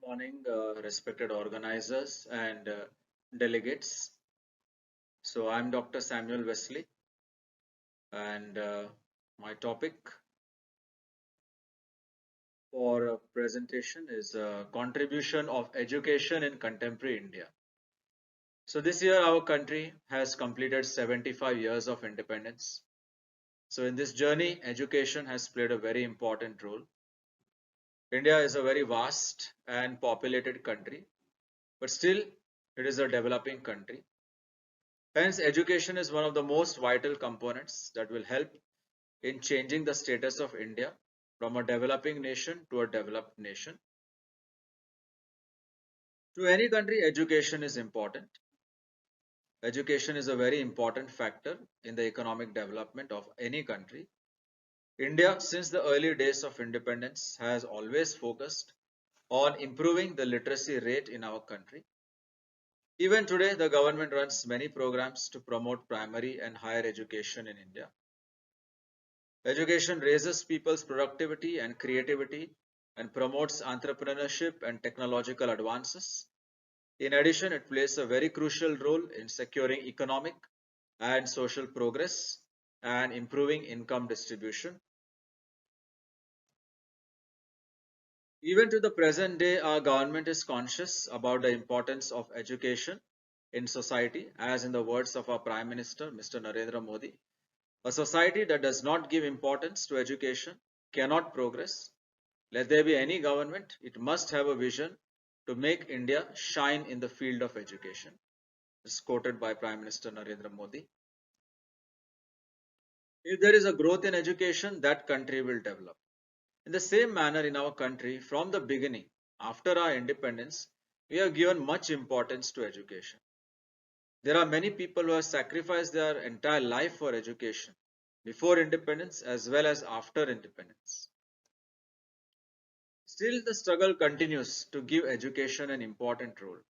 Good morning, respected organizers and delegates. So, I'm Dr. Samuel Wesley, and my topic for presentation is contribution of education in contemporary India. So, this year our country has completed 75 years of independence. So, in this journey, education has played a very important role. India is a very vast and populated country, but still, it is a developing country. Hence, education is one of the most vital components that will help in changing the status of India from a developing nation to a developed nation. To any country, education is important. Education is a very important factor in the economic development of any country. India, since the early days of independence, has always focused on improving the literacy rate in our country. Even today, the government runs many programs to promote primary and higher education in India. Education raises people's productivity and creativity and promotes entrepreneurship and technological advances. In addition, it plays a very crucial role in securing economic and social progress and improving income distribution. Even to the present day, our government is conscious about the importance of education in society, as in the words of our Prime Minister, Mr. Narendra Modi. A society that does not give importance to education cannot progress. Let there be any government, it must have a vision to make India shine in the field of education. This is quoted by Prime Minister Narendra Modi. If there is a growth in education, that country will develop. In the same manner, in our country, from the beginning, after our independence, we have given much importance to education. There are many people who have sacrificed their entire life for education, before independence as well as after independence. Still, the struggle continues to give education an important role.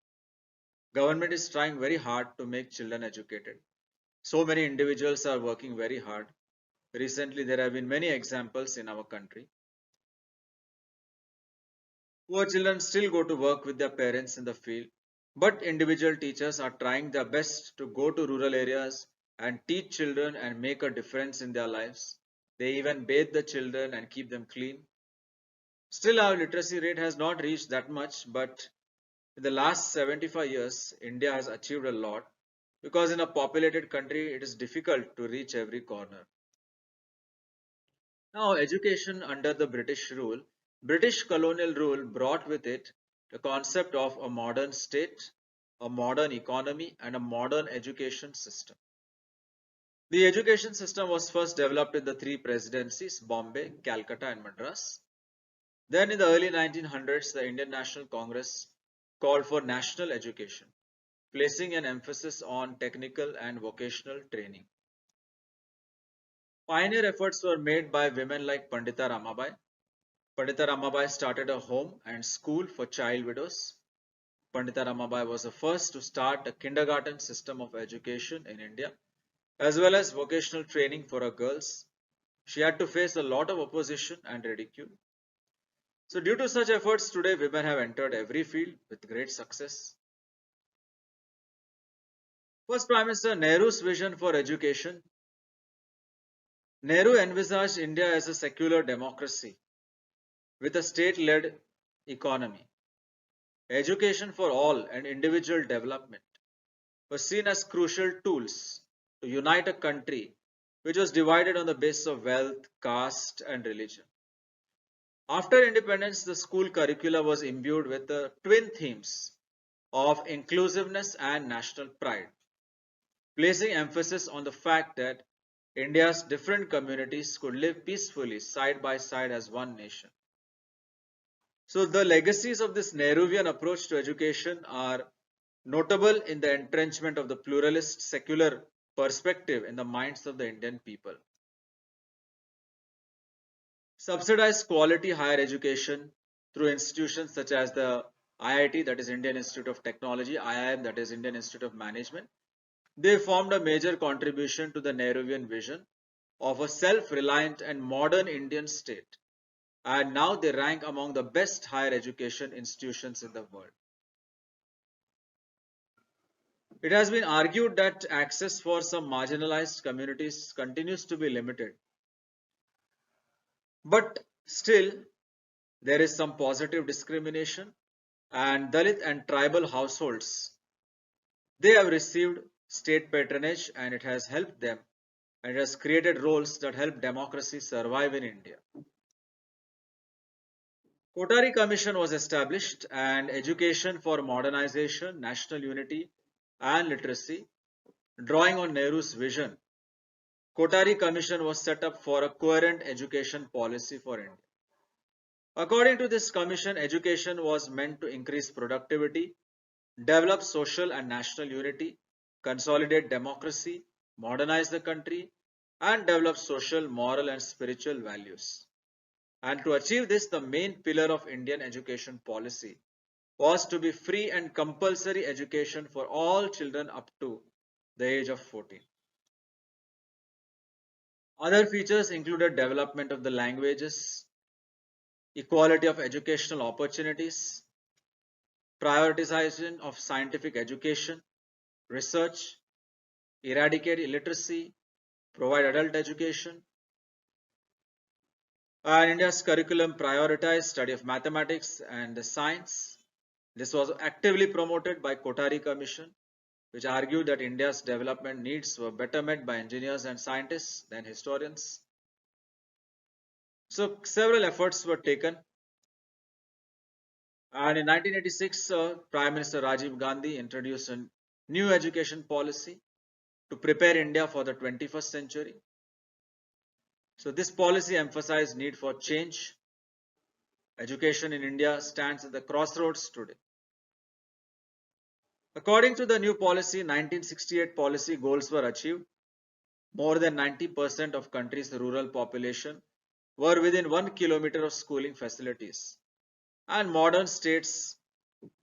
Government is trying very hard to make children educated. So many individuals are working very hard. Recently, there have been many examples in our country. Poor children still go to work with their parents in the field, but individual teachers are trying their best to go to rural areas and teach children and make a difference in their lives. They even bathe the children and keep them clean. Still, our literacy rate has not reached that much, but in the last 75 years, India has achieved a lot because in a populated country, it is difficult to reach every corner. Now, education under the British rule, British colonial rule brought with it the concept of a modern state, a modern economy, and a modern education system. The education system was first developed in the three presidencies, Bombay, Calcutta, and Madras. Then in the early 1900s, the Indian National Congress called for national education, placing an emphasis on technical and vocational training. Pioneer efforts were made by women like Pandita Ramabai. Pandita Ramabai started a home and school for child widows. Pandita Ramabai was the first to start a kindergarten system of education in India, as well as vocational training for her girls. She had to face a lot of opposition and ridicule. So due to such efforts, today women have entered every field with great success. First Prime Minister Nehru's vision for education. Nehru envisaged India as a secular democracy with a state-led economy. Education for all and individual development were seen as crucial tools to unite a country which was divided on the basis of wealth, caste, and religion. After independence, the school curricula was imbued with the twin themes of inclusiveness and national pride, placing emphasis on the fact that India's different communities could live peacefully side by side as one nation. So the legacies of this Nehruvian approach to education are notable in the entrenchment of the pluralist secular perspective in the minds of the Indian people. Subsidized quality higher education through institutions such as the IIT, that is Indian Institute of Technology, IIM, that is Indian Institute of Management. They formed a major contribution to the Nehruvian vision of a self-reliant and modern Indian state. and now they rank among the best higher education institutions in the world. It has been argued that access for some marginalized communities continues to be limited. But still, there is some positive discrimination, and Dalit and tribal households, they have received state patronage and it has helped them and it has created roles that help democracy survive in India. Kotari Commission was established and education for modernization, national unity and literacy, drawing on Nehru's vision. Kotari Commission was set up for a coherent education policy for India. According to this commission, education was meant to increase productivity, develop social and national unity, consolidate democracy, modernize the country, and develop social, moral, and spiritual values. And to achieve this, the main pillar of Indian education policy was to be free and compulsory education for all children up to the age of 14. Other features included development of the languages, equality of educational opportunities, prioritization of scientific education, research, eradicate illiteracy, provide adult education. And India's curriculum prioritized study of mathematics and the science. This was actively promoted by Kotari Commission, which argued that India's development needs were better met by engineers and scientists than historians. So several efforts were taken. And in 1986, Prime Minister Rajiv Gandhi introduced a new education policy to prepare India for the 21st century. So this policy emphasized need for change. Education in India stands at the crossroads today. According to the new policy, 1968 policy goals were achieved. More than 90% of country's rural population were within 1 kilometer of schooling facilities. And modern states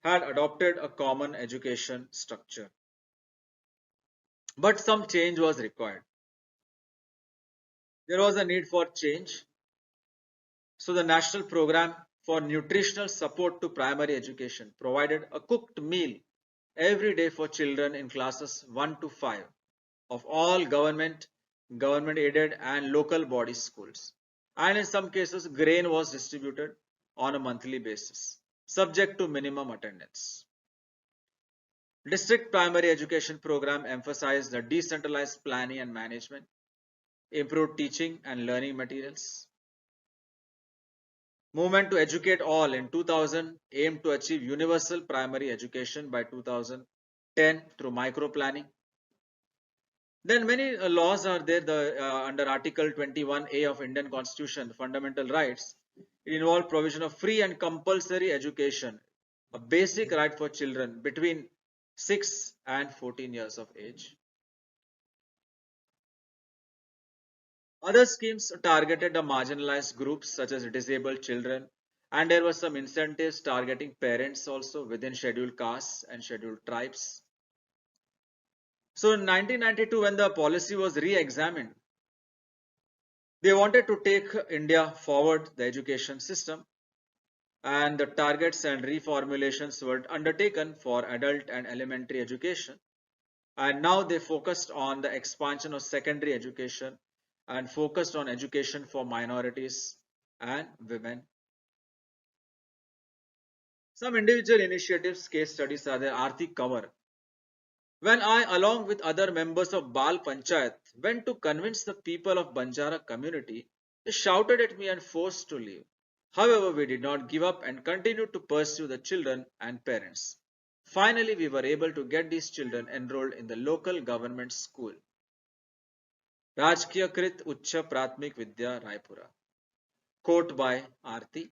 had adopted a common education structure. But some change was required. There was a need for change. So the National Program for Nutritional Support to Primary Education provided a cooked meal every day for children in classes 1 to 5 of all government, government aided and local body schools. And in some cases, grain was distributed on a monthly basis, subject to minimum attendance. District Primary Education Program emphasized the decentralized planning and management, improved teaching and learning materials. Movement to educate all in 2000 aimed to achieve universal primary education by 2010 through micro planning. Then many laws are there under Article 21A of Indian Constitution, Fundamental Rights. It involves provision of free and compulsory education, a basic right for children between 6 and 14 years of age. Other schemes targeted the marginalized groups such as disabled children, and there were some incentives targeting parents also within scheduled castes and scheduled tribes. So in 1992, when the policy was re-examined, they wanted to take India forward, the education system, and the targets and reformulations were undertaken for adult and elementary education. And now they focused on the expansion of secondary education and focused on education for minorities and women. Some individual initiatives, case studies are there. Aarthi Kanwar. When I, along with other members of Bal Panchayat, went to convince the people of Banjara community, they shouted at me and forced to leave. However, we did not give up and continued to pursue the children and parents. Finally, we were able to get these children enrolled in the local government school. Rajkiyakrit Ucha Pratmik Vidya Raipura. Quote by Aarti.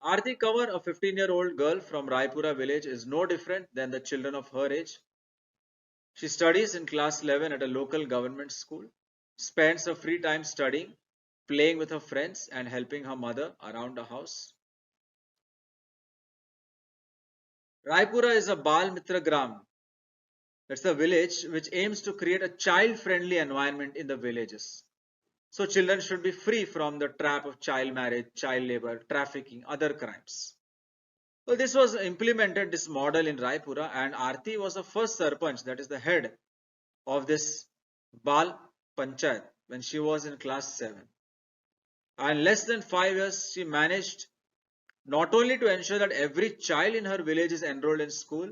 Aarti Kanwar, a 15-year-old girl from Raipura village, is no different than the children of her age. She studies in class 11 at a local government school, spends her free time studying, playing with her friends and helping her mother around the house. Raipura is a Bal Mitra Gram. That's a village which aims to create a child-friendly environment in the villages. So children should be free from the trap of child marriage, child labor, trafficking, other crimes. Well, this was implemented, this model in Raipura, and Aarti was the first Sarpanch, that is the head of this Bal Panchayat, when she was in class 7. And less than 5 years, she managed not only to ensure that every child in her village is enrolled in school,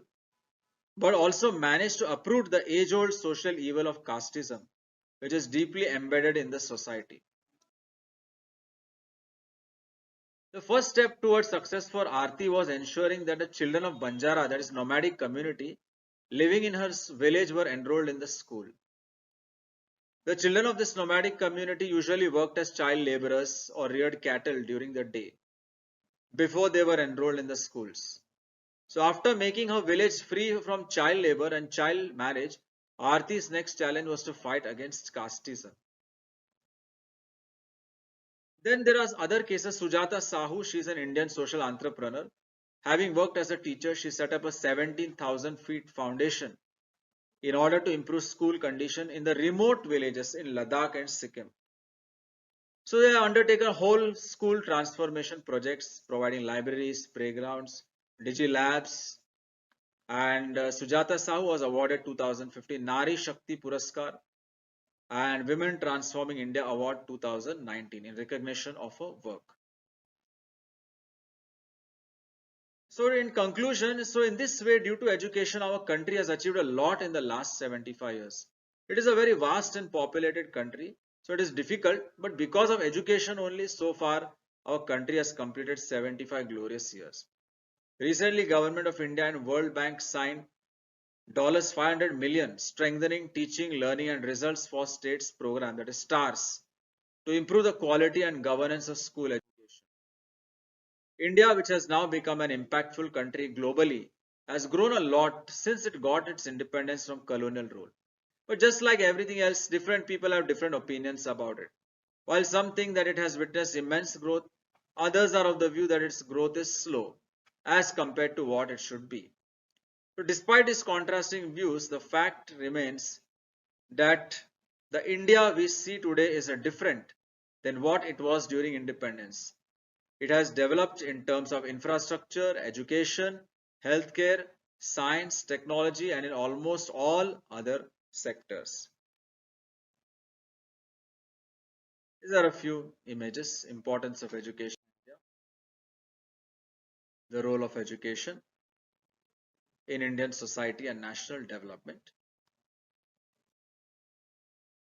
but also managed to uproot the age-old social evil of casteism, which is deeply embedded in the society. The first step towards success for Aarti was ensuring that the children of Banjara, that is nomadic community, living in her village were enrolled in the school. The children of this nomadic community usually worked as child laborers or reared cattle during the day before they were enrolled in the schools. So after making her village free from child labor and child marriage, Aarti's next challenge was to fight against casteism. Then there are other cases. Sujata Sahu, she is an Indian social entrepreneur. Having worked as a teacher, she set up a 17,000 feet foundation in order to improve school condition in the remote villages in Ladakh and Sikkim. So they have undertaken whole school transformation projects, providing libraries, playgrounds, digi labs, and Sujata Sahu was awarded 2015 Nari Shakti Puraskar and Women Transforming India Award 2019 in recognition of her work. So in conclusion, so in this way, due to education, our country has achieved a lot in the last 75 years. It is a very vast and populated country, so it is difficult, but because of education only, so far our country has completed 75 glorious years. Recently, Government of India and World Bank signed $500 million strengthening teaching, learning and results for states program, that is STARS, to improve the quality and governance of school education. India, which has now become an impactful country globally, has grown a lot since it got its independence from colonial rule. But just like everything else, different people have different opinions about it. While some think that it has witnessed immense growth, others are of the view that its growth is slow as compared to what it should be. So despite these contrasting views, the fact remains that the India we see today is a different than what it was during independence. It has developed in terms of infrastructure, education, healthcare, science, technology, and in almost all other sectors. These are a few images. Importance of education, the role of education in Indian society and national development.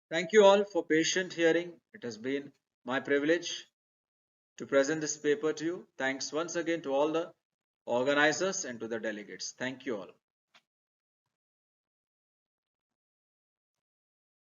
Thank you all for patient hearing. It has been my privilege to present this paper to you. Thanks once again to all the organizers and to the delegates. Thank you all.